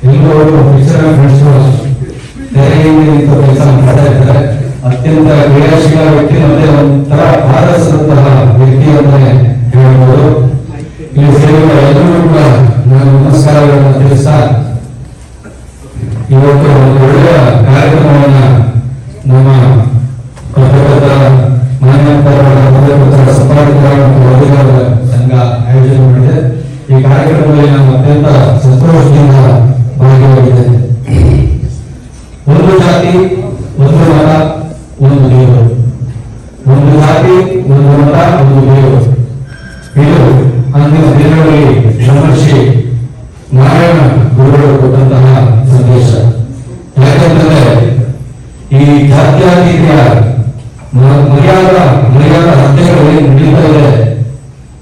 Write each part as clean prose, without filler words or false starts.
ಎಲ್ಲರೂ ವಿಚಾರಣೆ ನಡೆಸುವ ತೆರೆಯಿಂದ ನಿಂತು ಕೆಲಸ ಮಾಡ್ತಾ ಇದ್ದಾರೆ. ಅತ್ಯಂತ ಕ್ರಿಯಾಶೀಲ ವ್ಯಕ್ತಿ ಮತ್ತೆ ಒಂಥರ ಭಾರತದಂತಹ ವ್ಯಕ್ತಿ ಅಂತ ಹೇಳ್ಬೋದು. ಇಲ್ಲಿ ಸೇರಿರುವ ಎಲ್ಲರೂ ಕೂಡ ನಾನು ನಮಸ್ಕಾರಗಳನ್ನು ತಿಳಿಸ್ತಾ ಇವತ್ತು ಒಂದು ಒಳ್ಳೆಯ ಕಾರ್ಯಕ್ರಮವನ್ನ ನಮ್ಮ ಪತ್ರಕರ್ತರ ಪತ್ರಕರ್ತರ ಸಂಪಾದಕರ ಮತ್ತು ವರದಿಗಾರರ ಸಂಘ ಆಯೋಜನೆ ಮಾಡಿದೆ. ಈ ಕಾರ್ಯಕ್ರಮದಲ್ಲಿ ನಾನು ಅತ್ಯಂತ ಸಂತೋಷದಿಂದ ಭಾಗಿಯಾಗಿದ್ದೇನೆ. ಒಂದು ಜಾತಿ ಒಂದು ಮತ ಒಂದು ದೇವರು, ಒಂದು ಜಾತಿ ಒಂದು ಮತ ಒಂದು ದೇವರು, ಇದು ಅಂದಿನ ದಿನಗಳಲ್ಲಿ ಬ್ರಹ್ಮರ್ಷಿ ನಾರಾಯಣ ಗುರುಗಳು ಕೊಟ್ಟಂತಹ ಸಂದೇಶ. ಯಾಕೆಂದರೆ ಈ ಜಾತ್ಯಾತೀತ ಮರ್ಯಾದ ಹತ್ಯೆಗಳು ನಡೀತಾ ಇದೆ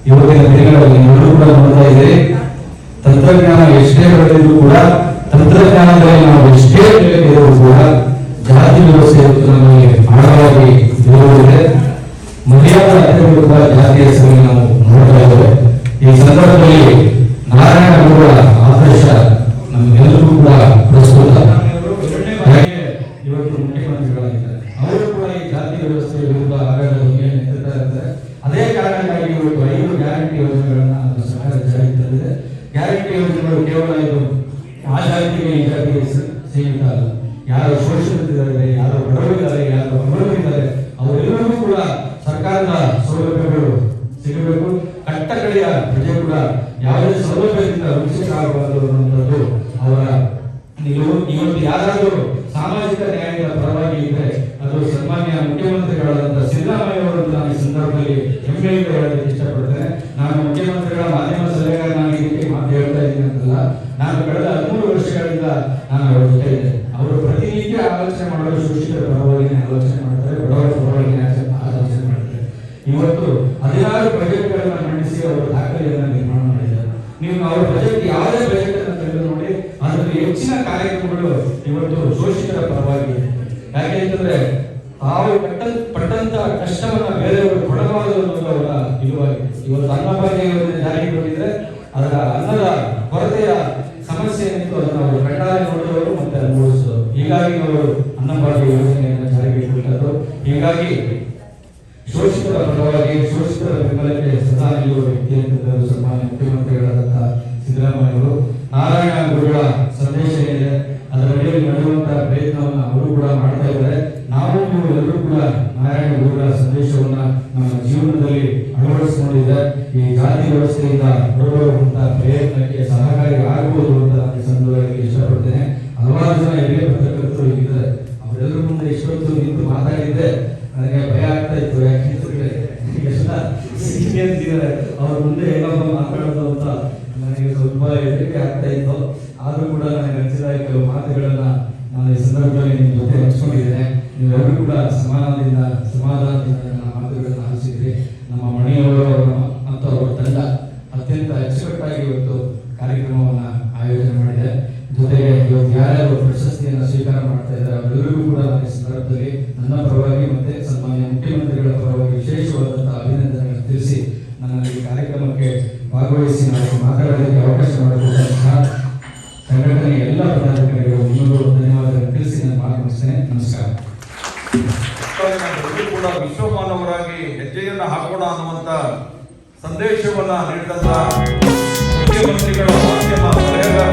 ಇವತ್ತಿನ ದಿನಗಳಲ್ಲಿ. ಎಲ್ಲರೂ ಕೂಡ ನೋಡ್ತಾ ಇದೆ. ತಂತ್ರಜ್ಞಾನ ಎಷ್ಟೇ ಬೆಳೆದರೂ ಕೂಡ, ತಂತ್ರಜ್ಞಾನದಲ್ಲಿ ನಾವು ಎಷ್ಟೇ ಬೆಳೆದರೂ ಕೂಡ ಜಾತಿ ವ್ಯವಸ್ಥೆ ನಮಗೆ ಆಳವಾಗಿ ಇರುವುದಿದೆ. ಮರ್ಯಾದ ಹತ್ಯೆಗಳು ಕೂಡ ಜಾತಿಯ ಹೆಸರಲ್ಲಿ ನಾವು ನೋಡ್ತಾ ಇದ್ದೇವೆ. ಈ ಸಂದರ್ಭದಲ್ಲಿ ನಾರಾಯಣ ಗುರುಗಳ ಆದರ್ಶ ನಮಗೆಲ್ಲರಿಗೂ ಕೂಡ ಪ್ರಸ್ತುತ. ಇವತ್ತು ಮುಖ್ಯಮಂತ್ರಿಗಳಾಗಿದ್ದಾರೆ, ಅವರು ಕೂಡ ಈ ಜಾತಿ ವ್ಯವಸ್ಥೆ ವಿರುದ್ಧ ಆಡಳಿತಕ್ಕೆ ನಿಂತಿರ್ತಾ ಇದ್ದಾರೆ. ಅದೇ ಕಾರಣಕ್ಕಾಗಿ ಇವತ್ತು 5 ಗ್ಯಾರಂಟಿ ಯೋಜನೆಗಳನ್ನ ಸರ್ಕಾರ ಜಾರಿಗೆ ತಂದಿದೆ. ಗ್ಯಾರಂಟಿ ಯೋಜನೆಗಳು ಕೇವಲ ಇದು ಆ ಜಾತಿಗೆ ಈ ಜಾತಿಗೆ ಸೀಮಿತ ಅಲ್ಲ. ಯಾರು ಶೋಷಿತರಿದ್ದಾರೆ, ಯಾರು ಬಡವರಿದ್ದಾರೆ, ಯಾರು ಬಡವರಿದ್ದಾರೆ, ಅವರೆಲ್ಲರಿಗೂ ಕೂಡ ಸರ್ಕಾರದ ಸೌಲಭ್ಯಗಳು ಸಿಗಬೇಕು. ಕಟ್ಟಕಡೆಯ ಪ್ರಜೆ ಕೂಡ ಯಾವುದೇ ಸೌಲಭ್ಯದಿಂದ ವಂಚಿತರಾಗಬಾರದು ಅನ್ನುವಂಥದ್ದು ಅವರ ನಿಲುವು. ಇವತ್ತು ಯಾರಾದರೂ ಸಾಮಾಜಿಕ ನ್ಯಾಯದ ಪರವಾಗಿ ಇದ್ದರೆ ಅದು ಸನ್ಮಾನ್ಯ ಮುಖ್ಯಮಂತ್ರಿಗಳಾದಂತಹ ಸಿದ್ದರಾಮಯ್ಯ ಅವರನ್ನು ನಾನು ಈ ಸಂದರ್ಭದಲ್ಲಿ ಹೆಮ್ಮೆಯಿಂದ ಹೇಳೋದಕ್ಕೆ ಇಷ್ಟಪಡ್ತೇನೆ. ನಾನು ಮುಖ್ಯಮಂತ್ರಿಗಳ ಮಾಧ್ಯಮ ಸಲಹೆಗಾರನಾಗಿ ಮಾತು ಹೇಳ್ತಾ ಇದ್ದೀನಿ ಅಂತಲ್ಲ, ನಾನು ಕಳೆದ 13 ವರ್ಷಗಳಿಂದ ನಾನು ಅವರ ಜೊತೆ ಇದ್ದೆ. ಅವರು ಪ್ರತಿನಿತ್ಯ ಆಲೋಚನೆ ಮಾಡಲು ಶೋಷಿತರ ಪರವಾಗಿ ಆಲೋಚನೆ ಮಾಡ್ತಾರೆ, ಬಡವರ ಪರವಾಗಿ ಆಲೋಚನೆ ಮಾಡ್ತಾರೆ. ಇವತ್ತು 16 ಬಜೆಟ್ಗಳನ್ನ ಮಂಡಿಸಿ ಅವರು ದಾಖಲೆಯನ್ನ ನಿರ್ಮಾಣ ಮಾಡಿದ್ದಾರೆ. ನೀವು ಅವರ ಬಜೆಟ್ ಯಾವುದೇ ಬಜೆಟ್ ಅನ್ನು ತೆಗೆದು ನೋಡಿ, ಅದರಲ್ಲಿ ಹೆಚ್ಚಿನ ಕಾರ್ಯಕ್ರಮಗಳು ಇವತ್ತು ಶೋಷಿತರ ಪರವಾಗಿ. ಯಾಕೆಂತಂದ್ರೆ ತಾವು ಪಟ್ಟಂತ ಕಷ್ಟವನ್ನ ಬೇರೆಯವರು ಕೊಡಬಾರದು ಅನ್ನೋದು ಅವರ ನಿಲುವಾಗಿದೆ. ಇವತ್ತು ಅನ್ನಭಾಗ್ಯ ಯೋಜನೆ ಜಾರಿಗೆ ಬಂದಿದ್ರೆ ಅದರ ಅನ್ನದ ಕೊರತೆಯ ಸಮಸ್ಯೆ ಏನಿತ್ತು ಅದನ್ನು ಅವರು ಕಡ್ಡಾಯ ನೋಡಿದವರು ಮತ್ತೆ ಅನುಭವಿಸಿದವರು. ಹೀಗಾಗಿ ಅವರು ಅನ್ನಭಾಗ್ಯ ಯೋಜನೆಯನ್ನು ಜಾರಿಗೆ ಕೊಟ್ಟರು. ಹೀಗಾಗಿ ಶೋಷಿತರ ಪರವಾಗಿ, ಶೋಷಿತರ ಬೆಂಬಲಕ್ಕೆ ಸದಾ ನಿಲ್ಲುವ ವ್ಯಕ್ತಿ ಅಂತಂದರು ಸನ್ಮಾನ್ಯ ಮುಖ್ಯಮಂತ್ರಿಗಳಾದಂತಹ ಸಿದ್ದರಾಮಯ್ಯ ಅವರು. ನಾರಾಯಣ ಗುರುಗಳ ಸಂದೇಶ ಏನಿದೆ ಅದರ ಅಡಿಯಲ್ಲಿ ನಡೆಯುವಂತಹ ಪ್ರಯತ್ನವನ್ನು ಅವರು ಕೂಡ ಮಾಡ್ತಾ ಇದ್ದಾರೆ. ನಾವು ನೀವು ಎಲ್ಲರೂ ಕೂಡ ನಾರಾಯಣ ಗುರುಗಳ ಸಂದೇಶವನ್ನ ನಮ್ಮ ಜೀವನದಲ್ಲಿ ಅಳವಡಿಸಿಕೊಂಡಿದೆ. ಈ ಜಾತಿ ವ್ಯವಸ್ಥೆಯಿಂದ ಹೊರಬರುವಂತಹ ಪ್ರಯತ್ನಕ್ಕೆ ಸಹಕಾರಿ ಆಗಬಹುದು ಅಂತ ನಾನು ಸಂದರ್ಭದಲ್ಲಿ ಇಷ್ಟಪಡ್ತೇನೆ. ಹಲವಾರು ಜನ ಹಿರಿಯ ಪತ್ರಕರ್ತರು ಇದ್ದಾರೆ, ಅವರೆಲ್ಲರ ಮುಂದೆ ಇಷ್ಟೊತ್ತು ನಿಂತು ಮಾತಾಡಿದ್ದೆ ನನಗೆ ಭಯ ಆಗ್ತಾ ಇತ್ತು. ಯಾಕೆಂದ್ರೆ ಎಲ್ಲ ಸೀನಿಯರ್ಸಿದ್ದಾರೆ, ಅವ್ರ ಮುಂದೆ ಏನಪ್ಪ ಮಾತಾಡೋದು ಅಂತ ನನಗೆ ಸ್ವಲ್ಪ ಹೆದರಿಕೆ ಆಗ್ತಾ ಇತ್ತು. ಆದ್ರೂ ಕೂಡ ನನಗೆ ಅನಿಸಿದ ಕೆಲವು ಮಾತುಗಳನ್ನ ನಾನು ಈ ಸಂದರ್ಭದಲ್ಲಿ ನಿಮ್ಮ ಜೊತೆ ಹಂಚ್ಕೊಂಡಿದ್ದೇನೆ. ನೀವೆಲ್ಲರೂ ಕೂಡ ಸಮಾಧಾನದಿಂದ ನನ್ನ ಮಾತುಗಳನ್ನು ಆಲಿಸಿದ್ರಿ. ನಮ್ಮ ಮಣಿಯವರು ಮತ್ತು ಅವರ ತಂಡ ಅತ್ಯಂತ ಅಚ್ಚುಕಟ್ಟಾಗಿ ಇವತ್ತು ಕಾರ್ಯಕ್ರಮವನ್ನ ಆಯೋಜನೆ ಮಾಡಿದೆ. ಜೊತೆಗೆ ಇವತ್ತು ಯಾರ್ಯಾರು ಪ್ರಶಸ್ತಿಯನ್ನು ಸ್ವೀಕಾರ ಮಾಡ್ತಾ ಇದ್ದಾರೆ ಅವರೆಲ್ಲರಿಗೂ ಕೂಡ ನಾನು ಈ ಸಂದರ್ಭದಲ್ಲಿ ನನ್ನ ಪರವಾಗಿ ಮತ್ತೆ ಸನ್ಮಾನ್ಯ ಮುಖ್ಯಮಂತ್ರಿಗಳ ಪರವಾಗಿ ವಿಶೇಷವಾದಂತಹ ಅಭಿನಂದನೆಗಳನ್ನು ತಿಳಿಸಿ ನನ್ನ ಈ ಕಾರ್ಯಕ್ರಮಕ್ಕೆ ಭಾಗವಹಿಸಿ ನಾವು ಮಾತಾಡೋದಕ್ಕೆ ಅವಕಾಶ ಮಾಡಿಕೊಟ್ಟಂತಹ ಸಂಘಟನೆಯ ಎಲ್ಲ ಪದಾಧಿಕಾರಿಗಳು ಇನ್ನೊಂದು ಧನ್ಯವಾದಗಳನ್ನು ತಿಳಿಸಿ ನಾನು ಮಾತು ಮುಗಿಸ್ತೇನೆ. ನಮಸ್ಕಾರ. ಕೂಡ ವಿಶ್ವಮಾನವರಾಗಿ ಹೆಜ್ಜೆಯನ್ನು ಹಾಕೋಣ ಅನ್ನುವಂತ ಸಂದೇಶವನ್ನ ನೀಡಿದಂತ ಮುಖ್ಯಮಂತ್ರಿಗಳ ಮಾಧ್ಯಮ ಸಲಹೆಗಾರ